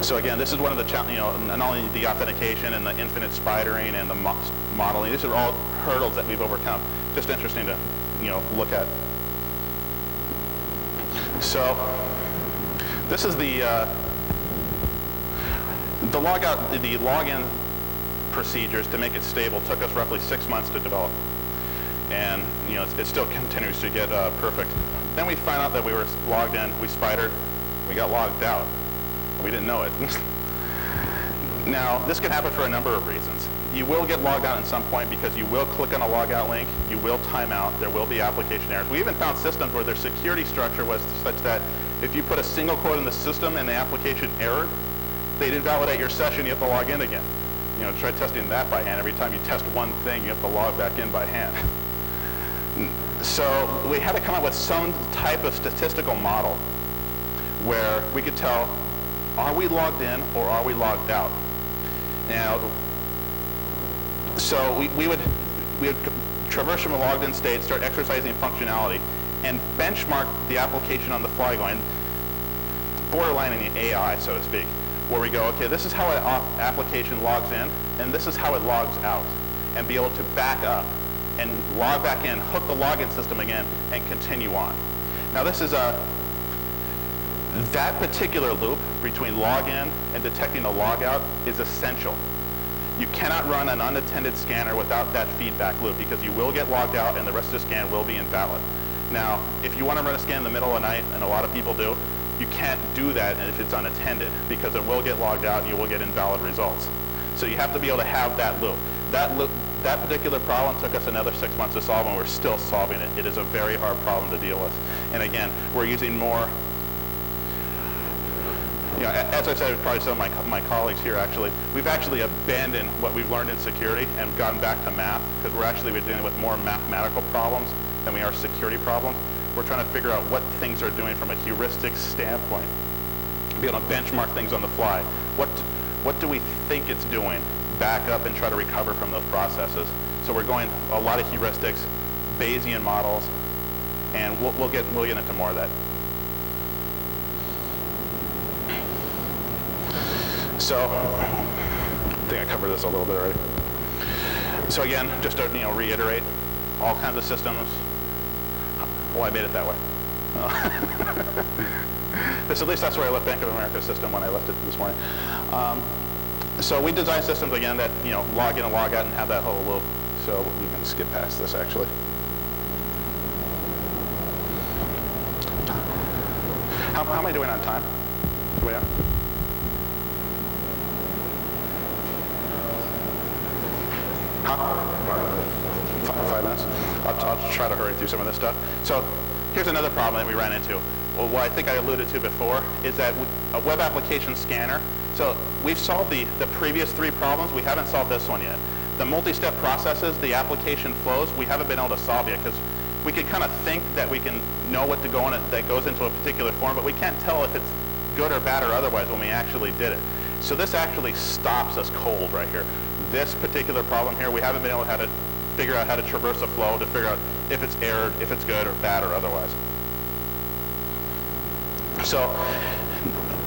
So again, this is one of the not only the authentication and the infinite spidering and the modeling. These are all hurdles that we've overcome. Just interesting to look at. So this is the login procedures to make it stable took us roughly 6 months to develop, and it still continues to get perfect. Then we found out that we were logged in, we spidered, we got logged out. We didn't know it. Now, this can happen for a number of reasons. You will get logged out at some point because you will click on a logout link, you will time out, there will be application errors. We even found systems where their security structure was such that if you put a single quote in the system and the application errored, they'd invalidate your session, you have to log in again. You know, try testing that by hand. Every time you test one thing, you have to log back in by hand. So we had to come up with some type of statistical model where we could tell, are we logged in or are we logged out? Now, so we would traverse from a logged in state, start exercising functionality, and benchmark the application on the fly, going borderline in the AI, so to speak, where we go, okay, this is how an application logs in, and this is how it logs out, and be able to back up and log back in, hook the login system again, and continue on. Now this is that particular loop between login and detecting a logout is essential. You cannot run an unattended scanner without that feedback loop because you will get logged out and the rest of the scan will be invalid. Now, if you want to run a scan in the middle of the night, and a lot of people do, you can't do that if it's unattended because it will get logged out and you will get invalid results. So you have to be able to have that loop. That particular problem took us another 6 months to solve, and we're still solving it. It is a very hard problem to deal with. And again, we're using more, you know, as I said, probably some of my colleagues here actually, we've actually abandoned what we've learned in security and gotten back to math because we're dealing with more mathematical problems than we are security problems. We're trying to figure out what things are doing from a heuristic standpoint, be able to benchmark things on the fly. What do we think it's doing? Back up and try to recover from those processes. So we're going a lot of heuristics, Bayesian models, and we'll get into more of that. So I think I covered this a little bit already. So again, just to reiterate, all kinds of systems. Oh, I made it that way. At least that's where I left Bank of America's system when I left it this morning. So we design systems again that log in and log out and have that whole loop. So we can skip past this actually. How am I doing on time? Do we know? Huh? 5 minutes? I'll try to hurry through some of this stuff. So here's another problem that we ran into. Well, what I think I alluded to before is that a web application scanner, so we've solved the previous 3 problems, we haven't solved this one yet. The multi-step processes, the application flows, we haven't been able to solve yet because we could kind of think that we can know what to go on it that goes into a particular form, but we can't tell if it's good or bad or otherwise when we actually did it. So this actually stops us cold right here. This particular problem here, we haven't been able to figure out how to traverse a flow to figure out if it's errored, if it's good or bad or otherwise. So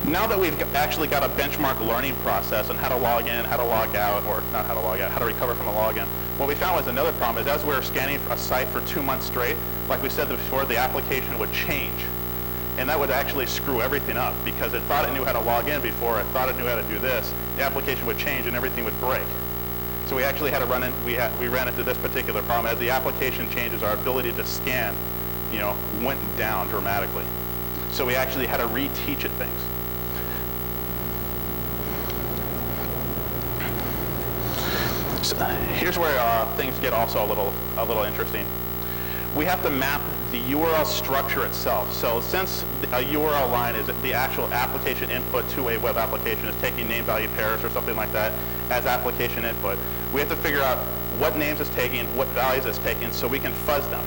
now that we've actually got a benchmark learning process on how to log in, how to log out, or not how to log out, how to recover from a login, what we found was another problem is as we were scanning a site for 2 months straight, like we said before, the application would change. And that would actually screw everything up because it thought it knew how to log in before, it thought it knew how to do this, the application would change and everything would break. So we actually had to we ran into this particular problem. As the application changes, our ability to scan, went down dramatically. So we actually had to reteach it things. So here's where things get also a little interesting. We have to map the URL structure itself. So since a URL line is the actual application input to a web application, is taking name value pairs or something like that as application input, we have to figure out what names it's taking, what values it's taking, so we can fuzz them.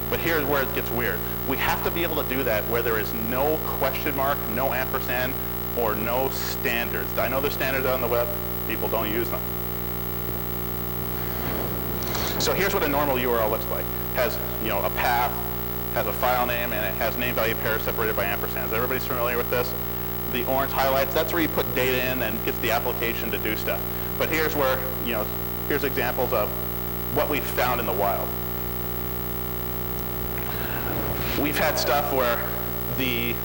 But here's where it gets weird. We have to be able to do that where there is no question mark, no ampersand, or no standards. I know there's standards out on the web. People don't use them. So here's what a normal URL looks like. It has, a path, has a file name, and it has name value pairs separated by ampersands. Everybody's familiar with this? The orange highlights, that's where you put data in and gets the application to do stuff. But here's where, here's examples of what we found in the wild. We've had stuff where the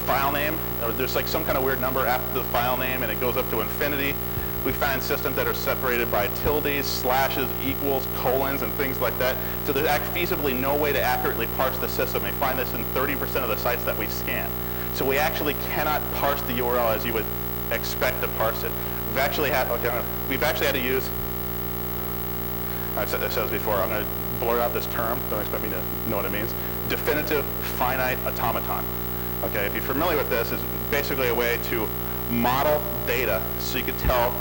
file name, or there's like some kind of weird number after the file name and it goes up to infinity, We find systems that are separated by tildes, slashes, equals, colons, and things like that. So there's feasibly no way to accurately parse the system. We find this in 30% of the sites that we scan. So we actually cannot parse the URL as you would expect to parse it. We've actually had to use, I've said this before, I'm going to blur out this term, don't expect me to know what it means, definitive finite automaton. Okay, if you're familiar with this, it's basically a way to model data so you can tell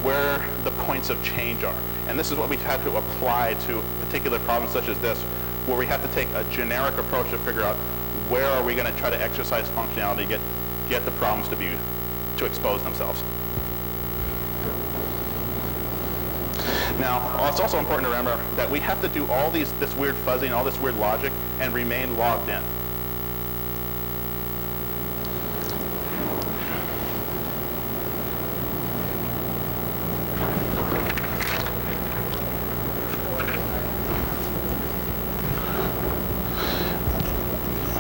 where the points of change are. And this is what we've had to apply to particular problems such as this, where we have to take a generic approach to figure out where are we going to try to exercise functionality to get the problems to expose themselves. Now, it's also important to remember that we have to do all this weird fuzzing, all this weird logic, and remain logged in.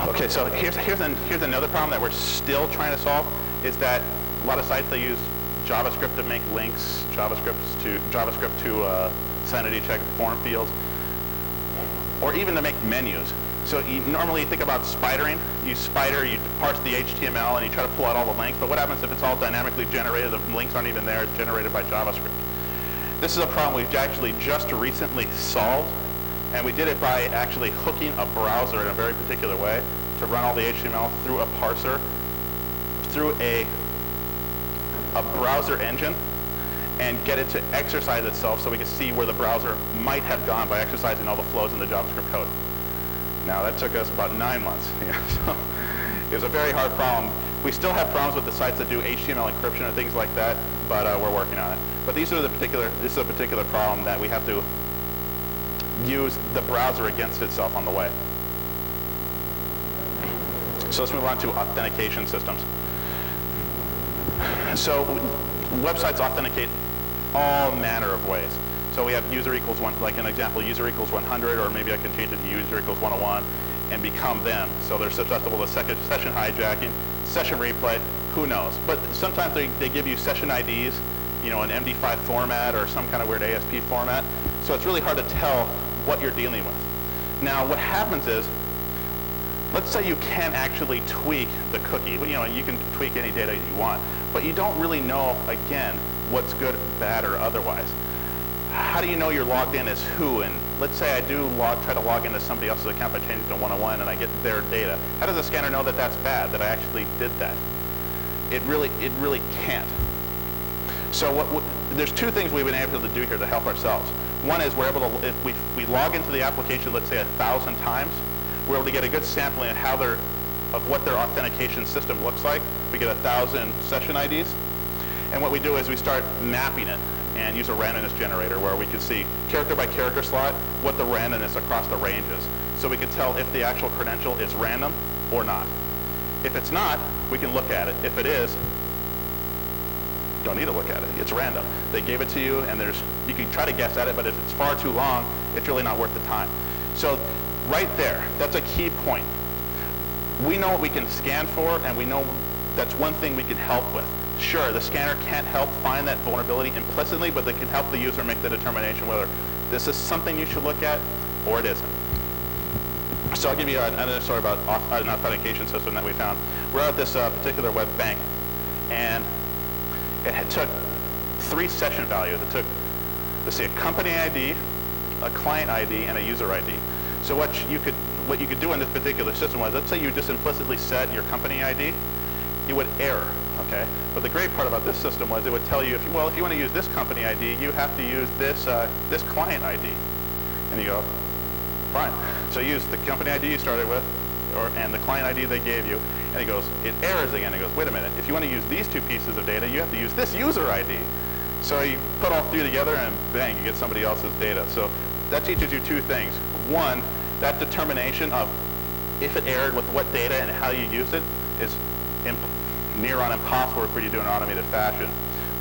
Okay, so here's another problem that we're still trying to solve, is that a lot of sites, they use JavaScript to make links, JavaScript to sanity check form fields, or even to make menus. So you normally think about spidering. You spider, you parse the HTML, and you try to pull out all the links, but what happens if it's all dynamically generated, the links aren't even there, it's generated by JavaScript? This is a problem we've actually just recently solved, and we did it by actually hooking a browser in a very particular way to run all the HTML through a parser, through a browser engine, and get it to exercise itself so we can see where the browser might have gone by exercising all the flows in the JavaScript code. Now, that took us about 9 months. So it was a very hard problem. We still have problems with the sites that do HTML encryption and things like that, but we're working on it. But this is a particular problem that we have to use the browser against itself on the way. So let's move on to authentication systems. So websites authenticate all manner of ways. So we have user equals one, like an example, user equals 100, or maybe I can change it to user equals 101 and become them. So they're susceptible to session hijacking, session replay, who knows. But sometimes they give you session IDs, an MD5 format or some kind of weird ASP format. So it's really hard to tell what you're dealing with. Now what happens is, let's say you can actually tweak the cookie. You can tweak any data you want, but you don't really know, again, what's good, bad, or otherwise. How do you know you're logged in as who? And let's say I do try to log into somebody else's account by changing to 101 and I get their data. How does the scanner know that that's bad, that I actually did that? It really can't. So there's two things we've been able to do here to help ourselves. One is we're able to, if we log into the application, let's say 1,000 times, we're able to get a good sampling of what their authentication system looks like. We get 1,000 session IDs. And what we do is we start mapping it and use a randomness generator where we can see character by character slot what the randomness across the range is. So we can tell if the actual credential is random or not. If it's not, we can look at it. If it is, don't need to look at it. It's random. They gave it to you, and you can try to guess at it, but if it's far too long, it's really not worth the time. So right there, that's a key point. We know what we can scan for, and we know that's one thing we can help with. Sure, the scanner can't help find that vulnerability implicitly, but they can help the user make the determination whether this is something you should look at or it isn't. So I'll give you another story about an authentication system that we found. We're at this particular web bank, and it took 3 session values. It took, let's see, a company ID, a client ID, and a user ID. So what you could do in this particular system was, let's say you just implicitly set your company ID, it would error, okay? But the great part about this system was it would tell you, if you want to use this company ID, you have to use this client ID. And you go, fine. So you use the company ID you started with, and the client ID they gave you, and it goes, it errors again. It goes, wait a minute, if you want to use these 2 pieces of data, you have to use this user ID. So you put all 3 together, and bang, you get somebody else's data. So that teaches you 2 things. One, that determination of if it erred with what data and how you use it is near on impossible for you to do in an automated fashion.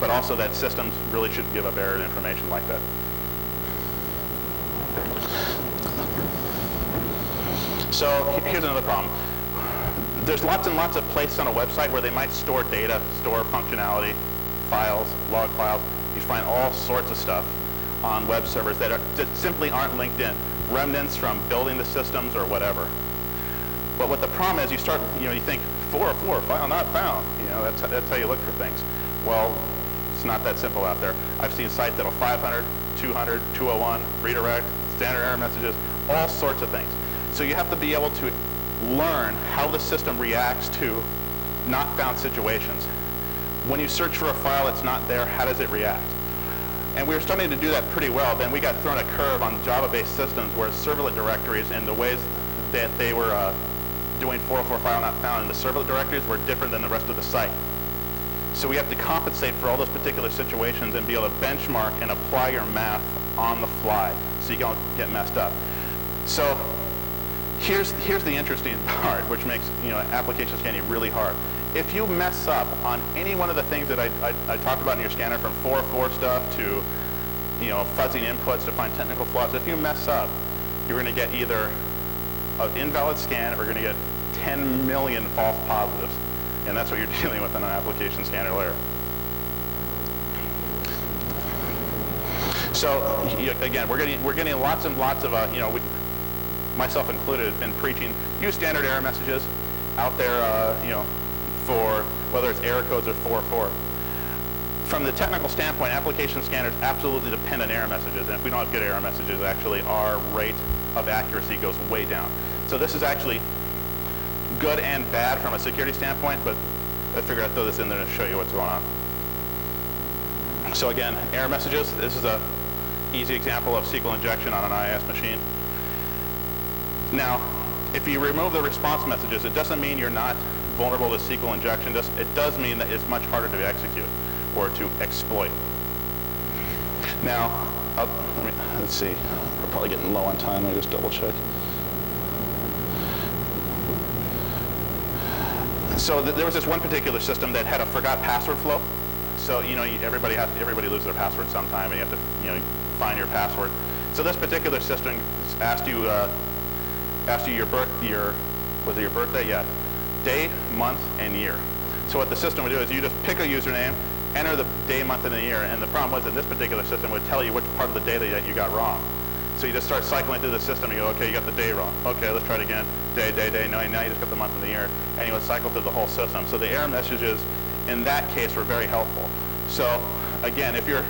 But also that systems really shouldn't give up errored information like that. So here's another problem. There's lots and lots of places on a website where they might store data, store functionality, files, log files. You find all sorts of stuff on web servers that simply aren't linked in, remnants from building the systems or whatever. But what the problem is, you start, you think 404, file not found. That's how you look for things. Well, it's not that simple out there. I've seen sites that'll 500, 200, 201, redirect, standard error messages, all sorts of things. So you have to be able to learn how the system reacts to not found situations. When you search for a file that's not there, how does it react? And we were starting to do that pretty well. Then we got thrown a curve on Java-based systems where servlet directories and the ways that they were doing 404 file not found in the servlet directories were different than the rest of the site. So we have to compensate for all those particular situations and be able to benchmark and apply your math on the fly so you don't get messed up. So here's the interesting part, which makes application scanning really hard. If you mess up on any one of the things that I talked about in your scanner, from 404 stuff to fuzzing inputs to find technical flaws, if you mess up, you're going to get either an invalid scan or you're going to get 10 million false positives. And that's what you're dealing with on an application scanner layer. So again, we're getting lots and lots of myself included, have been preaching use standard error messages out there, for whether it's error codes or 404. From the technical standpoint, application scanners absolutely depend on error messages, and if we don't have good error messages, actually our rate of accuracy goes way down. So this is actually good and bad from a security standpoint, but I figured I'd throw this in there to show you what's going on. So again, error messages. This is a easy example of SQL injection on an IIS machine. Now, if you remove the response messages, it doesn't mean you're not vulnerable to SQL injection. It does mean that it's much harder to execute or to exploit. Now, let's see. We're probably getting low on time. Let me just double check. So there was this one particular system that had a forgot password flow. So everybody loses their password sometime, and you have to find your password. So this particular system asked you your birthday? Yeah. Day, month, and year. So what the system would do is you just pick a username, enter the day, month, and the year, and the problem was that this particular system would tell you which part of the data that you got wrong. So you just start cycling through the system, and you go, okay, you got the day wrong. Okay, let's try it again. Day. No, now you just got the month and the year, and you would cycle through the whole system. So the error messages in that case were very helpful. So again, if you're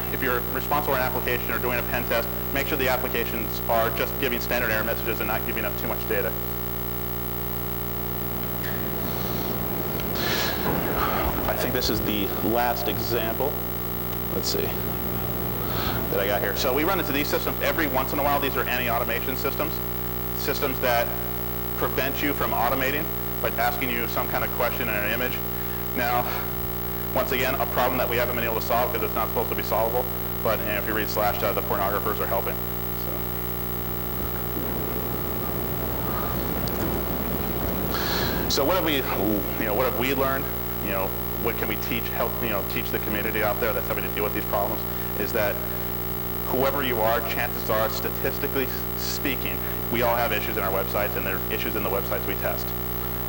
responsible for an application or doing a pen test, make sure the applications are just giving standard error messages and not giving up too much data. I think this is the last example. Let's see, that I got here. So we run into these systems every once in a while. These are anti-automation systems that prevent you from automating by asking you some kind of question in an image. Now, once again, a problem that we haven't been able to solve because it's not supposed to be solvable. But if you read Slashdot, the pornographers are helping. So what have we learned? What can we teach the community out there that's having to deal with these problems? Is that whoever you are, chances are, statistically speaking, we all have issues in our websites, and there are issues in the websites we test.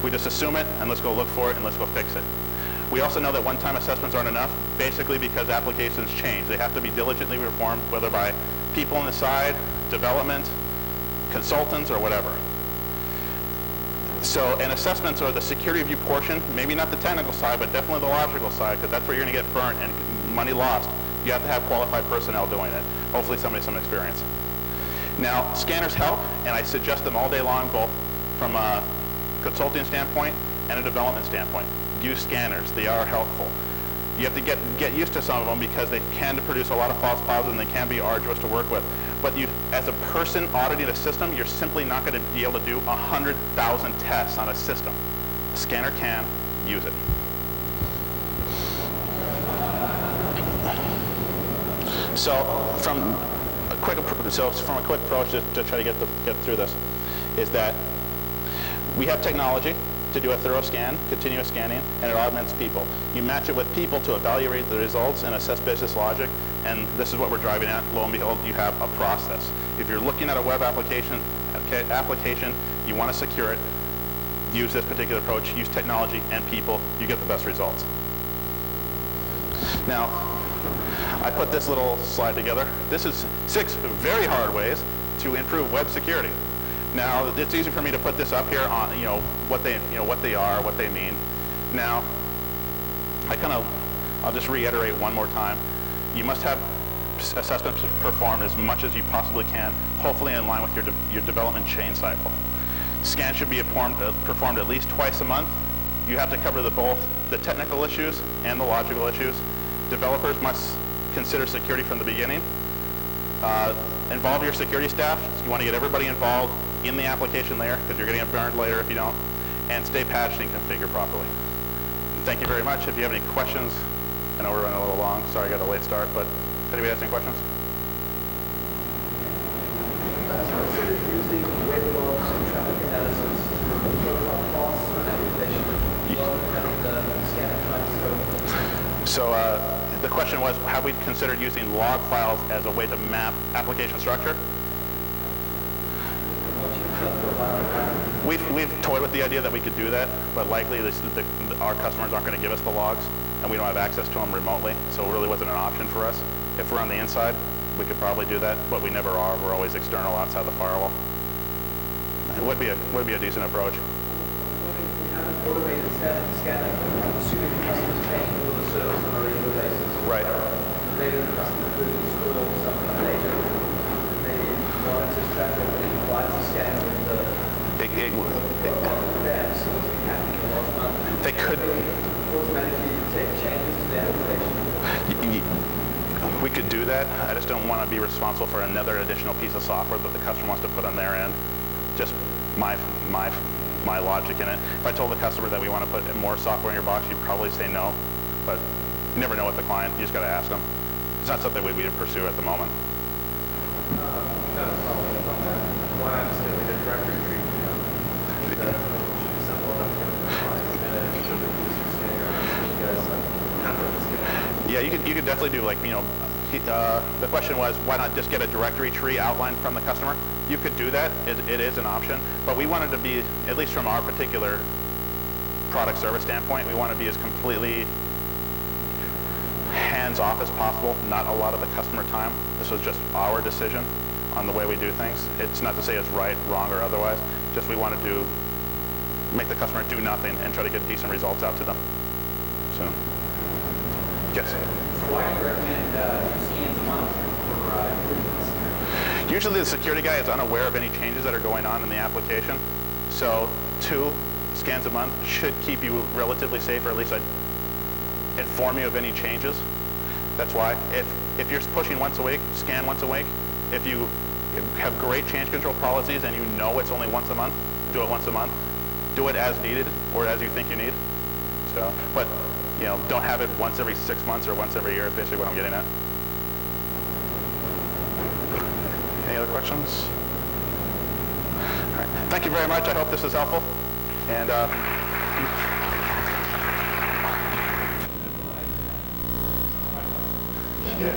We just assume it, and let's go look for it, and let's go fix it. We also know that one-time assessments aren't enough, basically because applications change. They have to be diligently reformed, whether by people on the side, development, consultants, or whatever. So, and assessments are the security review portion, maybe not the technical side, but definitely the logical side, because that's where you're going to get burnt and money lost. You have to have qualified personnel doing it. Hopefully somebody with some experience. Now, scanners help, and I suggest them all day long, both from a consulting standpoint and a development standpoint. Use scanners. They are helpful. You have to get used to some of them because they can produce a lot of false positives and they can be arduous to work with. But you, as a person auditing a system, you're simply not going to be able to do 100,000 tests on a system. A scanner can. Use it. So from a quick approach to try to get through this is that we have technology to do a thorough scan, continuous scanning, and it augments people. You match it with people to evaluate the results and assess business logic, and this is what we're driving at. Lo and behold, you have a process. If you're looking at a web application, you want to secure it, use this particular approach, use technology and people, you get the best results. Now, I put this little slide together. This is 6 very hard ways to improve web security. Now, it's easy for me to put this up here on, what they are, what they mean. Now, I'll just reiterate one more time. You must have assessments performed as much as you possibly can, hopefully in line with your development chain cycle. Scans should be performed at least twice a month. You have to cover both the technical issues and the logical issues. Developers must consider security from the beginning. Involve your security staff. You want to get everybody involved in the application layer because you're going to get burned later if you don't. And stay patched and configure properly. Thank you very much. If you have any questions, I know we're running a little long. Sorry I got a late start, but if anybody has any questions? Using web logs and traffic analysis to profile costs and application rather than having the scanner time scope. So the question was, have we considered using log files as a way to map application structure? We've toyed with the idea that we could do that, but likely our customers aren't going to give us the logs, and we don't have access to them remotely, so it really wasn't an option for us. If we're on the inside, we could probably do that, but we never are. We're always external outside the firewall. It would be a decent approach. If we have an automated scanner, I'm assuming the customer's paying for the service on a regular basis. Right. Maybe the customer could install something later. Maybe monitors traffic and provides a scanner with the they could automatically take changes to the application. We could do that. I just don't want to be responsible for another additional piece of software that the customer wants to put on their end. Just my logic in it. If I told the customer that we want to put more software in your box, you'd probably say no. But you never know with the client. You just got to ask them. It's not something we would pursue at the moment. Why I'm just going to get directory tree, that should be simple enough to manage the user scanner. Yeah, you could definitely do the question was, why not just get a directory tree outlined from the customer? You could do that. It is an option, but we wanted to be, at least from our particular product service standpoint, we want to be as completely hands-off as possible, not a lot of the customer time. This was just our decision on the way we do things. It's not to say it's right, wrong, or otherwise. Just we want to make the customer do nothing and try to get decent results out to them. So, yes? So why do you recommend 2 scans a month for improvements? Usually the security guy is unaware of any changes that are going on in the application. So 2 scans a month should keep you relatively safe, or at least inform you of any changes. That's why. If you're pushing once a week, scan once a week. If you have great change control policies and you know it's only once a month, do it once a month. Do it as needed or as you think you need. So, but don't have it once every 6 months or once every year is basically what I'm getting at. Any other questions? All right. Thank you very much. I hope this is helpful. And Yeah,